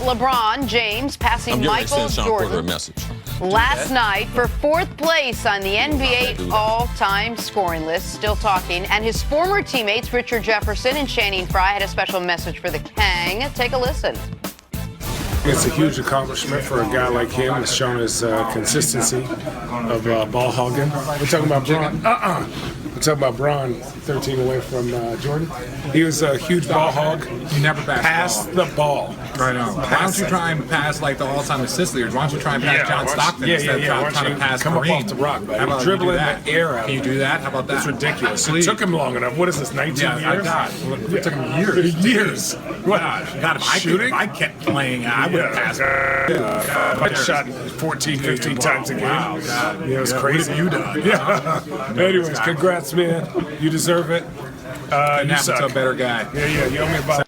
LeBron James passing Michael Jordan last night for fourth place on the NBA all-time scoring list. Still talking. And his former teammates, Richard Jefferson and Channing Frye, had a special message for the Kang. Take a listen. It's a huge accomplishment for a guy like him. It's shown his consistency of ball hogging. We're talking about Bron. We're talking about Bron, 13 away from Jordan. He was a huge ball hog. You never pass the ball. Right on. Why don't you try and pass like the all-time assist leaders? Why don't you try and pass John Stockton instead of trying to pass Kareem? Come up off the rock, buddy. How about dribbling the air out? Can you do that? How about that? It's ridiculous. It took him long enough. What is this, 19 years? It took him years. Years. Gosh, if I kept playing, I would have passed. I shot 14, 15 times a game. Wow, God. It was crazy. What have you done? Yeah. Anyways, congrats, man. You deserve it. You suck. A better guy. Yeah, you owe me about.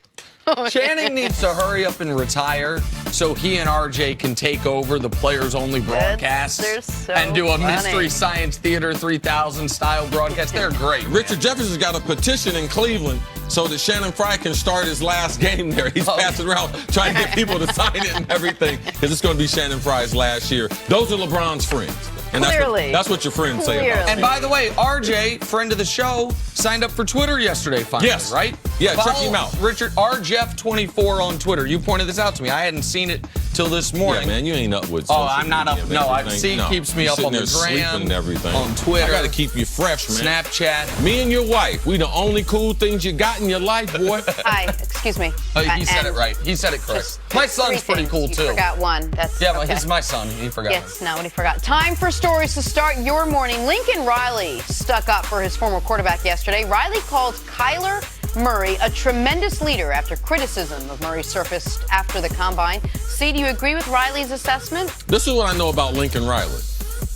Channing needs to hurry up and retire so he and RJ can take over the players-only broadcast and do a Mystery Science Theater 3000 style broadcast. They're great. Richard Jefferson's got a petition in Cleveland so that Shannon Frye can start his last game there. He's passing around trying to get people to sign it and everything because it's going to be Shannon Frye's last year. Those are LeBron's friends. And that's what your friends say about it. And by the way, RJ, friend of the show, signed up for Twitter yesterday finally, right? Yeah, Follow check him out. Richard, RJeff24 on Twitter. You pointed this out to me. I hadn't seen it till this morning. Yeah, man, you ain't up with social I'm not up. No, keeps me up on the gram, and everything. on Twitter. I got to keep you fresh, man. Snapchat. Me and your wife, we the only cool things you got in your life, boy. Hi, excuse me. He said it right. He said it correct. My son's pretty cool, too. You forgot one. But he's my son. He forgot. Yes, no, he forgot. Time for stories to start your morning. Lincoln Riley stuck up for his former quarterback yesterday. Riley called Kyler Murray a tremendous leader after criticism of Murray surfaced after the combine. See, do you agree with Riley's assessment? This is what I know about Lincoln Riley.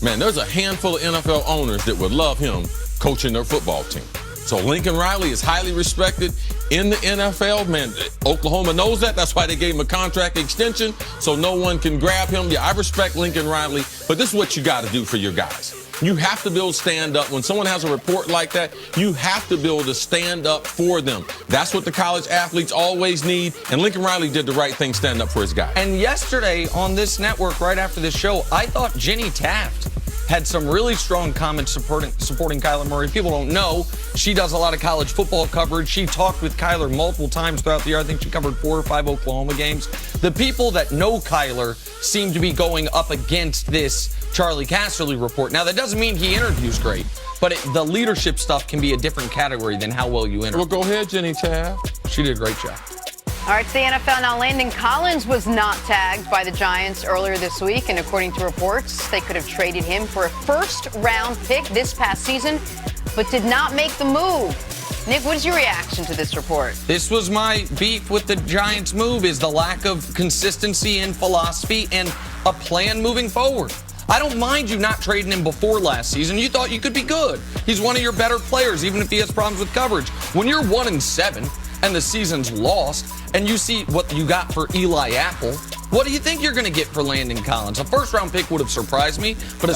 Man, there's a handful of NFL owners that would love him coaching their football team. So Lincoln Riley is highly respected in the NFL. Man, Oklahoma knows that. That's why they gave him a contract extension, so no one can grab him. Yeah, I respect Lincoln Riley, but this is what you got to do for your guys. You have to build stand up. When someone has a report like that, you have to build a stand up for them. That's what the college athletes always need. And Lincoln Riley did the right thing, stand up for his guys. And yesterday on this network, right after this show, I thought Jenny Taft had some really strong comments supporting Kyler Murray. People don't know she does a lot of college football coverage. She talked with Kyler multiple times throughout the year. I think she covered 4 or 5 Oklahoma games. The people that know Kyler seem to be going up against this Charlie Casserly report. Now, that doesn't mean he interviews great, but the leadership stuff can be a different category than how well you interview. Well, go ahead, Jenny Taft. She did a great job. All right, to the NFL now. Landon Collins was not tagged by the Giants earlier this week, and according to reports, they could have traded him for a first-round pick this past season, but did not make the move. Nick, what is your reaction to this report? This was my beef with the Giants' move, is the lack of consistency in philosophy and a plan moving forward. I don't mind you not trading him before last season. You thought you could be good. He's one of your better players, even if he has problems with coverage. When you're 1-7 and the season's lost, and you see what you got for Eli Apple, what do you think you're going to get for Landon Collins? A first-round pick would have surprised me, but a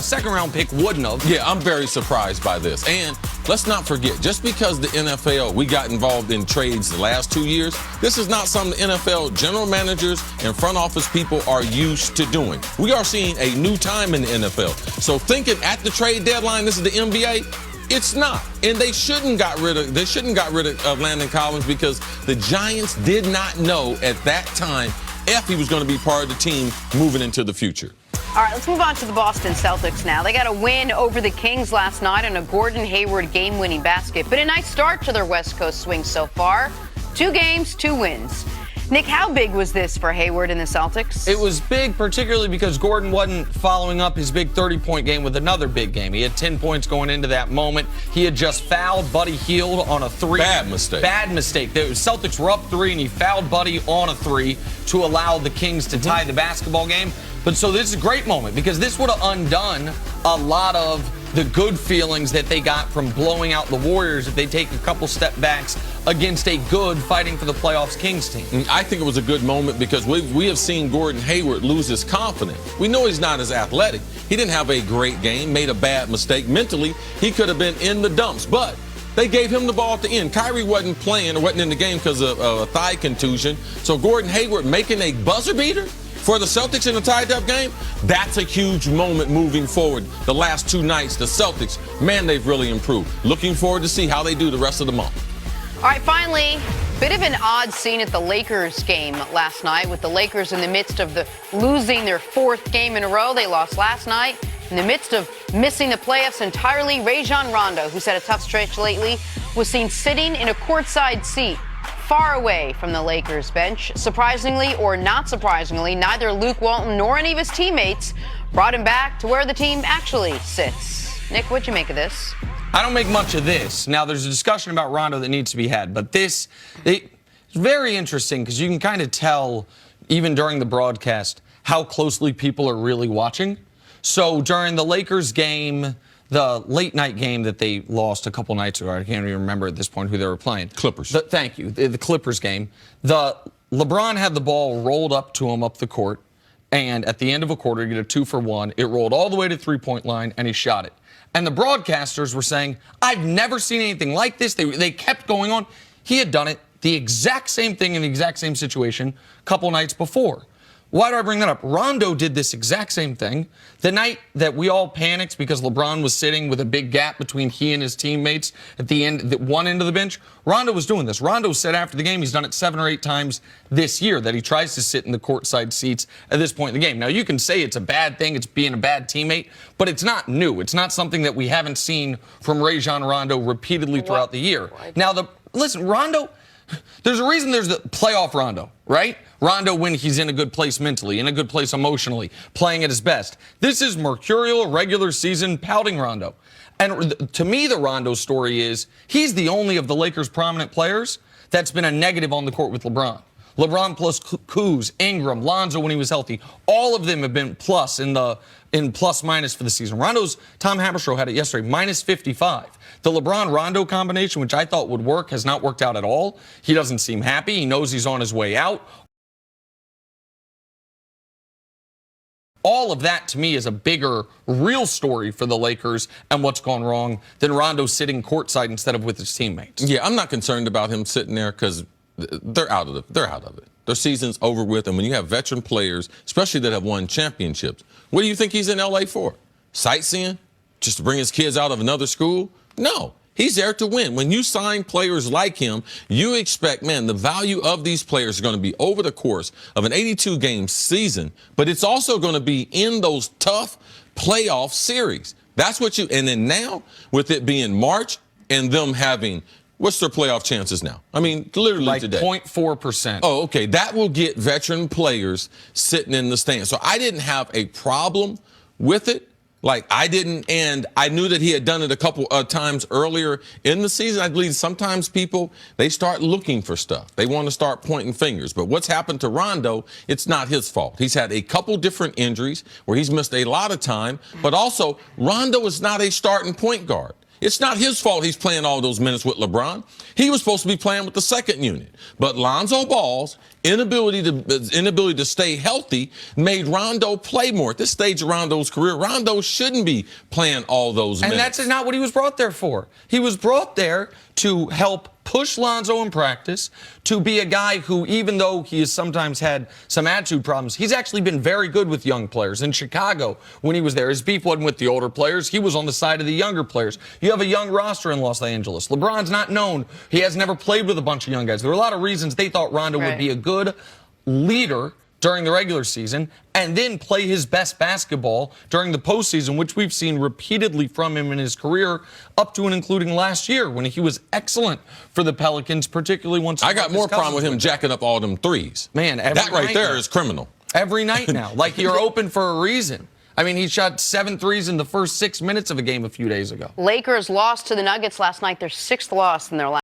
second-round pick wouldn't have. Yeah, I'm very surprised by this. And let's not forget, just because the NFL, we got involved in trades the last 2 years, this is not something NFL general managers and front office people are used to doing. We are seeing a new time in the NFL. So thinking at the trade deadline, this is the NBA, it's not. And they shouldn't got rid of Landon Collins because the Giants did not know at that time if he was going to be part of the team moving into the future. All right, let's move on to the Boston Celtics now. They got a win over the Kings last night on a Gordon Hayward game-winning basket, but a nice start to their West Coast swing so far. 2 games, 2 wins. Nick, how big was this for Hayward and the Celtics? It was big, particularly because Gordon wasn't following up his big 30-point game with another big game. He had 10 points going into that moment. He had just fouled Buddy Hield on a 3. Bad mistake. Bad mistake. The Celtics were up 3, and he fouled Buddy on a 3 to allow the Kings to tie the basketball game. But so this is a great moment because this would have undone a lot of the good feelings that they got from blowing out the Warriors if they take a couple step backs against a good fighting for the playoffs Kings team. I think it was a good moment because we have seen Gordon Hayward lose his confidence. We know he's not as athletic. He didn't have a great game, made a bad mistake. Mentally, he could have been in the dumps. But They gave him the ball at the end. Kyrie wasn't playing or wasn't in the game because of a thigh contusion. So Gordon Hayward making a buzzer beater for the Celtics in a tied-up game, that's a huge moment moving forward. The last 2 nights, the Celtics, man, they've really improved. Looking forward to see how they do the rest of the month. All right, finally, bit of an odd scene at the Lakers game last night with the Lakers in the midst of losing their 4th game in a row. They lost last night. In the midst of missing the playoffs entirely, Rajon Rondo, who's had a tough stretch lately, was seen sitting in a courtside seat far away from the Lakers bench. Surprisingly or not surprisingly, neither Luke Walton nor any of his teammates brought him back to where the team actually sits. Nick, what'd you make of this? I don't make much of this. Now, there's a discussion about Rondo that needs to be had, but it's very interesting because you can kind of tell, even during the broadcast, how closely people are really watching. So during the Lakers game, the late night game that they lost a couple nights ago, I can't even remember at this point who they were playing. Clippers. Thank you. The Clippers game. LeBron had the ball rolled up to him up the court, and at the end of a quarter, you get a 2-for-1. It rolled all the way to the 3-point line, and he shot it. And the broadcasters were saying, I've never seen anything like this. They kept going on. He had done it, the exact same thing in the exact same situation a couple nights before. Why do I bring that up? Rondo did this exact same thing the night that we all panicked because LeBron was sitting with a big gap between he and his teammates at the end, one end of the bench. Rondo was doing this. Rondo said after the game he's done it 7 or 8 times this year that he tries to sit in the courtside seats at this point in the game. Now, you can say it's a bad thing, it's being a bad teammate, but it's not new. It's not something that we haven't seen from Rajon Rondo repeatedly throughout the year. Now, listen, Rondo, there's a reason there's the playoff Rondo, right? Rondo when he's in a good place mentally, in a good place emotionally, playing at his best. This is mercurial, regular season, pouting Rondo. And to me, the Rondo story is he's the only of the Lakers' prominent players that's been a negative on the court with LeBron. LeBron plus Kuz, Ingram, Lonzo when he was healthy, all of them have been plus in plus-minus for the season. Rondo's, Tom Haberstroh had it yesterday, minus 55. The LeBron-Rondo combination, which I thought would work, has not worked out at all. He doesn't seem happy. He knows he's on his way out. All of that, to me, is a bigger, real story for the Lakers and what's gone wrong than Rondo sitting courtside instead of with his teammates. Yeah, I'm not concerned about him sitting there because they're out of it. Their season's over with, and when you have veteran players, especially that have won championships, what do you think he's in L.A. for? Sightseeing? Just to bring his kids out of another school? No. He's there to win. When you sign players like him, you expect, man, the value of these players is going to be over the course of an 82-game season, but it's also going to be in those tough playoff series. That's what and then now, with it being March and them having, what's their playoff chances now? I mean, literally like today. 0.4%. Oh, okay. That will get veteran players sitting in the stands. So I didn't have a problem with it. Like, I didn't, and I knew that he had done it a couple of times earlier in the season. I believe sometimes people, they start looking for stuff. They want to start pointing fingers. But what's happened to Rondo, it's not his fault. He's had a couple different injuries where he's missed a lot of time. But also, Rondo is not a starting point guard. It's not his fault he's playing all those minutes with LeBron. He was supposed to be playing with the second unit. But Lonzo Ball's inability to stay healthy made Rondo play more. At this stage of Rondo's career, Rondo shouldn't be playing all those minutes. And that's not what he was brought there for. He was brought there to help push Lonzo in practice, to be a guy who, even though he has sometimes had some attitude problems, he's actually been very good with young players. In Chicago, when he was there, his beef wasn't with the older players. He was on the side of the younger players. You have a young roster in Los Angeles. LeBron's not known. He has never played with a bunch of young guys. There were a lot of reasons they thought Rondo would be a good leader during the regular season and then play his best basketball during the postseason, which we've seen repeatedly from him in his career up to and including last year when he was excellent for the Pelicans, particularly once I got more problem with him jacking up all them threes. Man, that right there is criminal. Every night now. Like, you're open for a reason. I mean, he shot 7 threes in the first 6 minutes of a game a few days ago. Lakers lost to the Nuggets last night, their 6th loss in their last